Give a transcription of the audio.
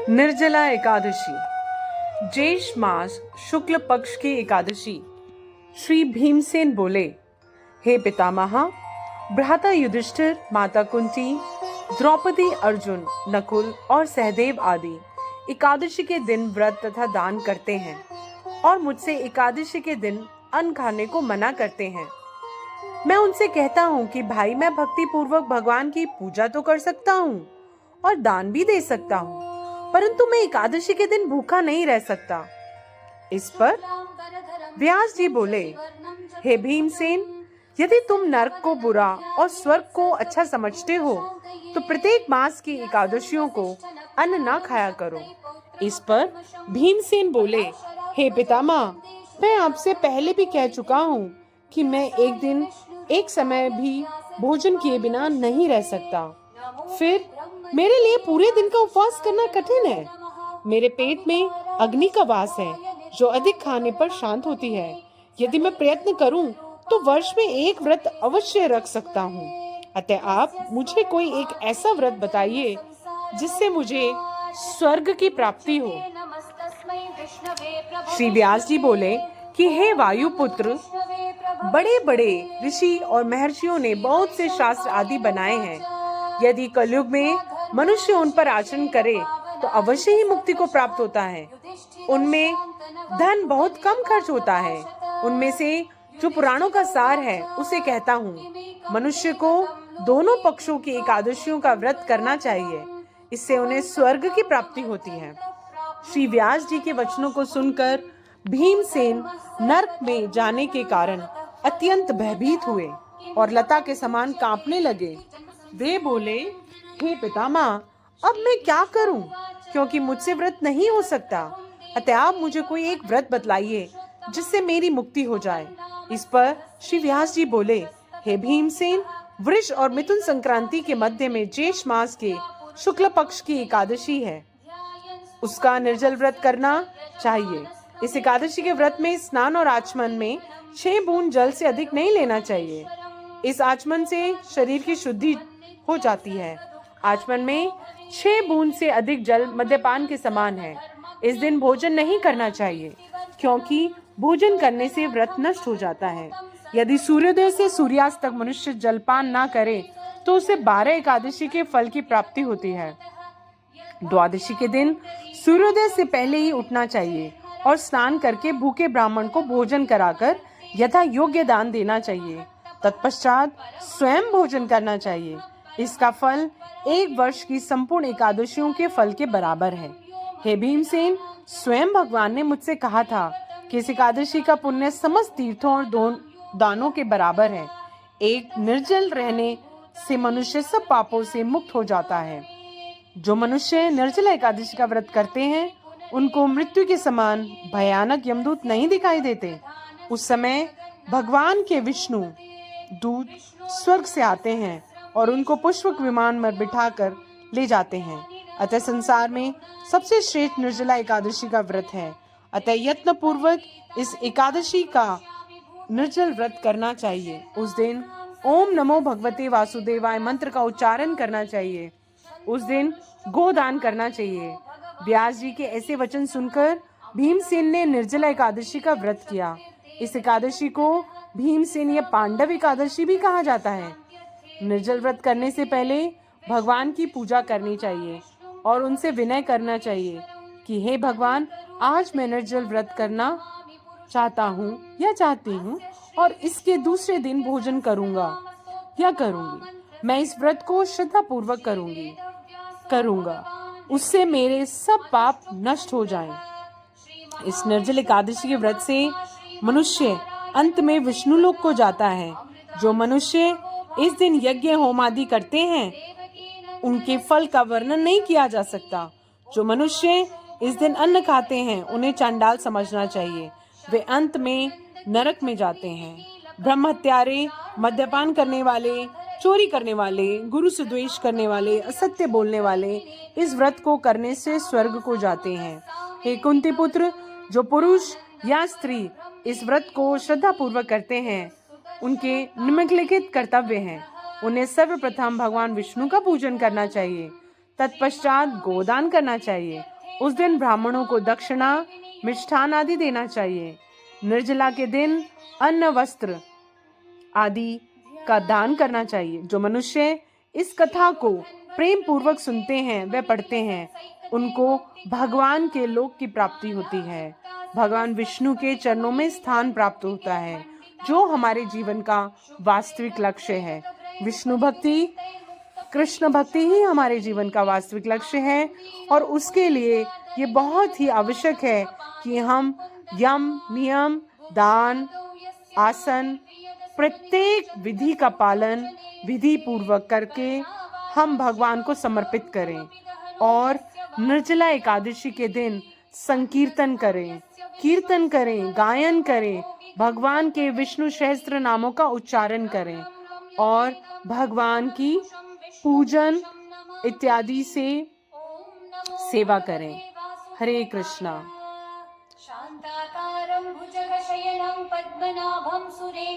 निर्जला एकादशी, ज्येष्ठ मास शुक्ल पक्ष की एकादशी। श्री भीमसेन बोले, हे पितामह, भ्राता युधिष्ठिर, माता कुंती, द्रौपदी, अर्जुन, नकुल और सहदेव आदि एकादशी के दिन व्रत तथा दान करते हैं और मुझसे एकादशी के दिन अन्न खाने को मना करते हैं। मैं उनसे कहता हूँ कि भाई, मैं भक्ति पूर्वक भगवान की पूजा तो कर सकता हूँ और दान भी दे सकता हूँ, परंतु मैं एकादशी के दिन भूखा नहीं रह सकता। इस पर व्यास जी बोले, हे भीमसेन, यदि तुम नरक को बुरा और स्वर्ग को अच्छा समझते हो तो प्रत्येक मास की एकादशियों को अन्न न खाया करो। इस पर भीमसेन बोले, हे पितामह, मैं आपसे पहले भी कह चुका हूँ कि मैं एक दिन एक समय भी भोजन किए बिना नहीं रह सकता। फिर मेरे लिए पूरे दिन का उपवास करना कठिन है। मेरे पेट में अग्नि का वास है जो अधिक खाने पर शांत होती है। यदि मैं प्रयत्न करूं तो वर्ष में एक व्रत अवश्य रख सकता हूं। अतः आप मुझे कोई एक ऐसा व्रत बताइए जिससे मुझे स्वर्ग की प्राप्ति हो। श्री व्यास जी बोले कि हे वायुपुत्र, बड़े बड़े ऋषि और महर्षियों ने बहुत से शास्त्र आदि बनाए हैं। यदि कलयुग में मनुष्य उन पर आचरण करे तो अवश्य ही मुक्ति को प्राप्त होता है। उनमें धन बहुत कम खर्च होता है। उनमें से जो पुराणों का सार है उसे कहता हूँ। मनुष्य को दोनों पक्षों की एकादशियों का व्रत करना चाहिए, इससे उन्हें स्वर्ग की प्राप्ति होती है। श्री व्यास जी के वचनों को सुनकर भीमसेन नरक में जाने के कारण अत्यंत भयभीत हुए और लता के समान कांपने लगे। वे बोले, हे पितामह, अब मैं क्या करूं, क्योंकि मुझसे व्रत नहीं हो सकता। अतः आप मुझे कोई एक व्रत बतलाइए जिससे मेरी मुक्ति हो जाए। इस पर श्री व्यास जी बोले, हे भीमसेन, वृष और मिथुन संक्रांति के मध्य में ज्येष्ठ मास के शुक्ल पक्ष की एकादशी है, उसका निर्जल व्रत करना चाहिए। इस एकादशी के व्रत में स्नान और आचमन में 6 बूंद जल से अधिक नहीं लेना चाहिए। इस आचमन से शरीर की शुद्धि हो जाती है। आचमन में 6 बूंद से अधिक जल मद्यपान के समान है। इस दिन भोजन नहीं करना चाहिए, क्योंकि भोजन करने से व्रत नष्ट हो जाता है। यदि सूर्योदय से सूर्यास्त तक मनुष्य जलपान ना करे तो उसे 12 एकादशी के फल की प्राप्ति होती है। द्वादशी के दिन सूर्योदय से पहले ही उठना चाहिए और स्नान करके भूखे ब्राह्मण को भोजन कराकर यथा योग्य दान देना चाहिए। तत्पश्चात स्वयं भोजन करना चाहिए। इसका फल 1 वर्ष की संपूर्ण एकादशियों के फल के बराबर है। हे भीमसेन, स्वयं भगवान ने मुझसे कहा था कि इस एकादशी का पुण्य समस्त तीर्थों और दानों के बराबर है। एक निर्जल रहने से मनुष्य सब पापों से मुक्त हो जाता है। जो मनुष्य निर्जला एकादशी का व्रत करते हैं उनको मृत्यु के समान भयानक यमदूत नहीं दिखाई देते। उस समय भगवान के विष्णु दूत स्वर्ग से आते हैं और उनको पुष्पक विमान में बिठाकर ले जाते हैं। अतः संसार में सबसे श्रेष्ठ निर्जला एकादशी का व्रत है। अतः यत्न पूर्वक इस एकादशी का निर्जल व्रत करना चाहिए। उस दिन ओम नमो भगवते वासुदेवाय मंत्र का उच्चारण करना चाहिए। उस दिन गोदान करना चाहिए। व्यास जी के ऐसे वचन सुनकर भीमसेन ने निर्जला एकादशी का व्रत किया। इस एकादशी को भीमसेन या पांडव एकादशी भी कहा जाता है। निर्जल व्रत करने से पहले भगवान की पूजा करनी चाहिए और उनसे विनय करना चाहिए कि हे भगवान, आज मैं निर्जल व्रत करना चाहता हूँ या चाहती हूँ और इसके दूसरे दिन भोजन करूँगा या करूँगी। मैं इस व्रत को श्रद्धा पूर्वक करूँगा, उससे मेरे सब पाप नष्ट हो जाएं। इस निर्जल एकादशी के व्रत से मनुष्य अंत में विष्णु लोक को जाता है। जो मनुष्य इस दिन यज्ञ होम आदि करते हैं उनके फल का वर्णन नहीं किया जा सकता। जो मनुष्य इस दिन अन्न खाते हैं उन्हें चांडाल समझना चाहिए। वे अंत में नरक में जाते हैं। ब्रह्म हत्यारे, मद्यपान करने वाले, चोरी करने वाले, गुरु से द्वेष करने वाले, असत्य बोलने वाले इस व्रत को करने से स्वर्ग को जाते हैं। हे कुंती पुत्र, जो पुरुष या स्त्री इस व्रत को श्रद्धा पूर्वक करते हैं उनके निम्नलिखित कर्तव्य हैं। उन्हें सर्वप्रथम भगवान विष्णु का पूजन करना चाहिए, तत्पश्चात गोदान करना चाहिए। उस दिन ब्राह्मणों को दक्षिणा, मिष्ठान आदि देना चाहिए। निर्जला के दिन अन्न, वस्त्र आदि का दान करना चाहिए। जो मनुष्य इस कथा को प्रेम पूर्वक सुनते हैं व पढ़ते हैं, उनको भगवान के लोक की प्राप्ति होती है। भगवान विष्णु के चरणों में स्थान प्राप्त होता है, जो हमारे जीवन का वास्तविक लक्ष्य है। विष्णु भक्ति, कृष्ण भक्ति ही हमारे जीवन का वास्तविक लक्ष्य है, और उसके लिए ये बहुत ही आवश्यक है कि हम यम, नियम, दान, आसन, प्रत्येक विधि का पालन विधि पूर्वक करके हम भगवान को समर्पित करें, और निर्जला एकादशी के दिन संकीर्तन करें, कीर्तन करें, गायन करें, भगवान के विष्णु सहस्त्र नामों का उच्चारण करें, और भगवान की पूजन इत्यादि से सेवा करें। हरे कृष्णा। शांताकारं भुजगशयनं पद्मनाभं सुरेशं